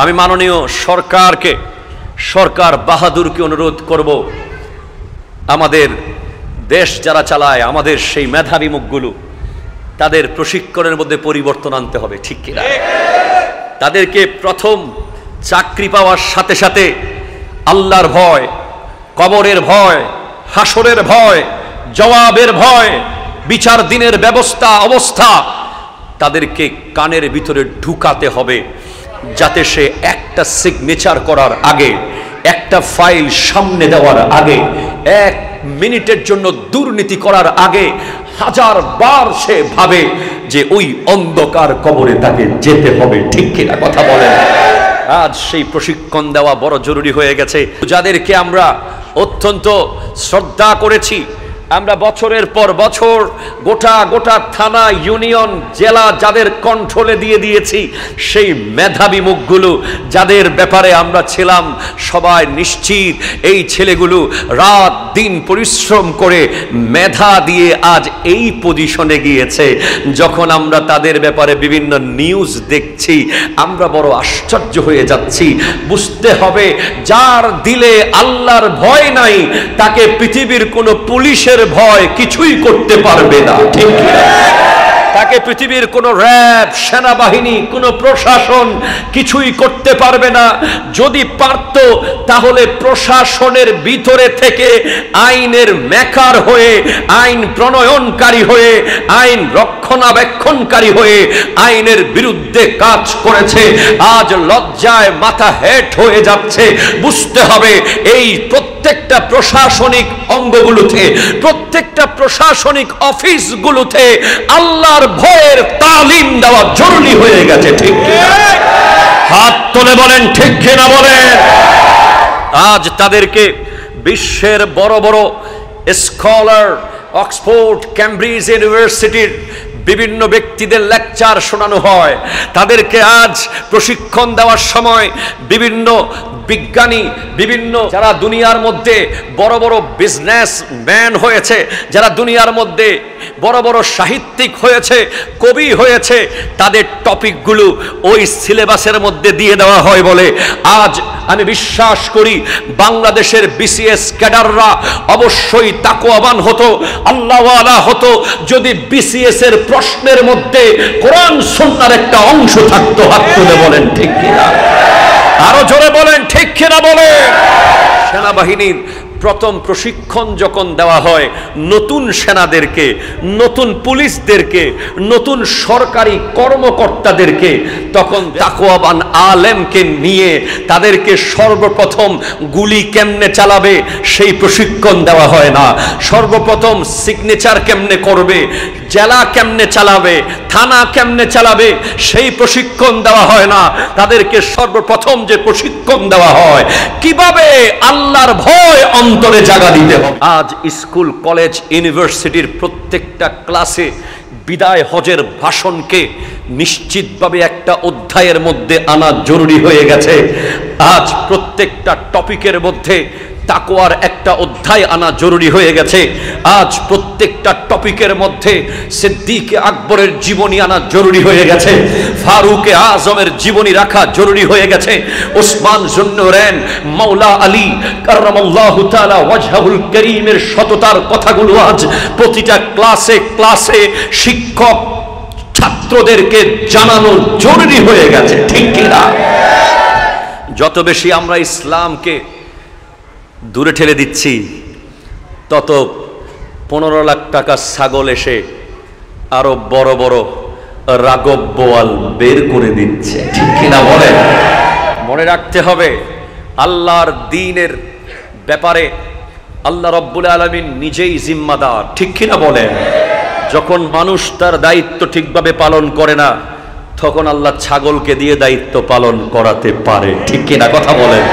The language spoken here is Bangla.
আমি মাননীয় সরকার বাহাদুরকে অনুরোধ করব, আমাদের দেশ যারা চালায়, আমাদের সেই মেধাবী মুখগুলো, তাদের প্রশিক্ষণের মধ্যে পরিবর্তন আনতে হবে, ঠিক কিনা? তাদেরকে প্রথম চাকরি পাওয়ার সাথে সাথে আল্লাহর ভয়, কবরের ভয়, হাসরের ভয়, জবাবের ভয়, বিচার দিনের অবস্থা তাদেরকে কানের ভিতরে ঢুকাতে হবে, যাতে সে একটা সিগনেচার করার আগে, একটা ফাইল সামনে দেওয়ার আগে, 1 মিনিটের জন্য দুর্নীতি করার আগে 1000 বার সে ভাবে যে ওই অন্ধকার কবরে তাকে যেতে হবে, ঠিক কিনা কথা বলেন? আজ সেই প্রশিক্ষণ দেওয়া বড় জরুরি হয়ে গেছে। যাদেরকে আমরা অত্যন্ত শ্রদ্ধা করেছি, আমরা বছরের পর বছর গোটা থানা, ইউনিয়ন, জেলা যাদের কন্ট্রোলে দিয়ে দিয়েছি, সেই মেধাবী মুখগুলো যাদের ব্যাপারে আমরা ছিলাম সবাই নিশ্চিত, এই ছেলেগুলো রাত দিন পরিশ্রম করে মেধা দিয়ে আজ এই পজিশনে গিয়েছে। যখন আমরা তাদের ব্যাপারে বিভিন্ন নিউজ দেখছি, আমরা বড় আশ্চর্য হয়ে যাচ্ছি। বুঝতে হবে, যার দিলে আল্লাহর ভয় নাই, তাকে পৃথিবীর কোনো পুলিশের ভয় কিছুই করতে পারবে না, ঠিক কি? তাকে পৃথিবীর কোনো র্যাব, সেনাবাহিনী, কোনো প্রশাসন কিছুই করতে পারবে না। যদি পারত তাহলে প্রশাসনের ভিতরে থেকে আইনের মেকার হয়ে, আইন প্রণয়নকারী হয়ে, আইন রক্ষণাবেক্ষণকারী হয়ে আইনের বিরুদ্ধে কাজ করেছে। আজ লজ্জায় মাথা হেট হয়ে যাচ্ছে। বুঝতে হবে, এই প্রত্যেকটা প্রশাসনিক অঙ্গগুলোতে, প্রত্যেকটা প্রশাসনিক অফিসগুলোতে আল্লাহর ভয়ের তালিম দেওয়া জরুরি হয়ে গেছে, ঠিক কিনা? হাত তুলে বলেন ঠিক কিনা বলেন। আজ তাদেরকে বিশ্বের বড় বড় স্কলার, অক্সফোর্ড, কেমব্রিজ ইউনিভার্সিটির বিভিন্ন ব্যক্তিদের লেকচার শোনানো হয়। তাদেরকে আজ প্রশিক্ষণ দেওয়ার সময় বিভিন্ন বিজ্ঞানী, বিভিন্ন যারা দুনিয়ার মধ্যে বড় বড় বিজনেসম্যান হয়েছে, যারা দুনিয়ার মধ্যে বড় বড় সাহিত্যিক হয়েছে, কবি হয়েছে, তাদের টপিকগুলো ওই সিলেবাসের মধ্যে দিয়ে দেওয়া হয় বলে আজ আমি বিশ্বাস করি বাংলাদেশের বিসিএস ক্যাডাররা অবশ্যই তাকওয়াবান হতো, আল্লাহওয়ালা হতো, যদি বিসিএস এর প্রশ্নের মধ্যে কোরআন সুন্নাহর একটা অংশ থাকতো। হাত তুলে বলেন ঠিক কিনা? আরো জোরে বলেন ঠিক কিনা বলেন। সেনাবাহিনীর প্রথম প্রশিক্ষণ যখন দেওয়া হয় নতুন সেনাদেরকে, নতুন পুলিশদেরকে, নতুন সরকারি কর্মকর্তাদেরকে, তখন তাকওয়াবান আলেমকে নিয়ে তাদেরকে সর্বপ্রথম গুলি কেমনে চালাবে সেই প্রশিক্ষণ দেওয়া হয় না। সর্বপ্রথম সিগনেচার কেমনে করবে, জেলা কেমনে চালাবে, থানা কেমনে চালাবে সেই প্রশিক্ষণ দেওয়া হয় না। তাদেরকে সর্বপ্রথম যে প্রশিক্ষণ দেওয়া হয় কিভাবে আল্লাহর ভয় অন্তরে জাগা দিতে হবে। আজ স্কুল, কলেজ, ইউনিভার্সিটির প্রত্যেকটা ক্লাসে বিদায় হজের ভাষণকে নিশ্চিতভাবে একটা অধ্যায়ের মধ্যে আনা জরুরি হয়ে গেছে। আজ প্রত্যেকটা টপিকের মধ্যে তাকওয়ার একটা অধ্যায় আনা জরুরি হয়ে গেছে। আজ প্রত্যেকটা টপিকের মধ্যে সিদ্দিক আকবরের জীবনী আনা জরুরি হয়ে গেছে, ফারুক আজমের জীবনী রাখা জরুরি হয়ে গেছে, ওসমান জুন্নুরাইন, মাওলা আলী কাররামাল্লাহু তাআলা ওয়াজহুল কারীমের সততার কথাগুলো আজ প্রতিটা ক্লাসে ক্লাসে শিক্ষক ছাত্রদেরকে জানানো জরুরি হয়ে গেছে, ঠিক কিনা? যত বেশি আমরা ইসলামকে দূরে ঠেলে দিচ্ছি, তত 15 লাখ টাকা ছাগল এসে আরো বড় বড় রাগব বোয়াল বের করে দিচ্ছে, ঠিক কিনা বলেন? মনে রাখতে হবে, আল্লাহর দ্বীনের ব্যাপারে আল্লাহ রাব্বুল আলামিন নিজেই জিম্মাদার, ঠিক কিনা বলেন? যখন মানুষ তার দায়িত্ব ঠিকভাবে পালন করে না, তখন আল্লাহ ছাগলকে দিয়ে দায়িত্ব পালন করাতে পারে, ঠিক কিনা কথা বলেন?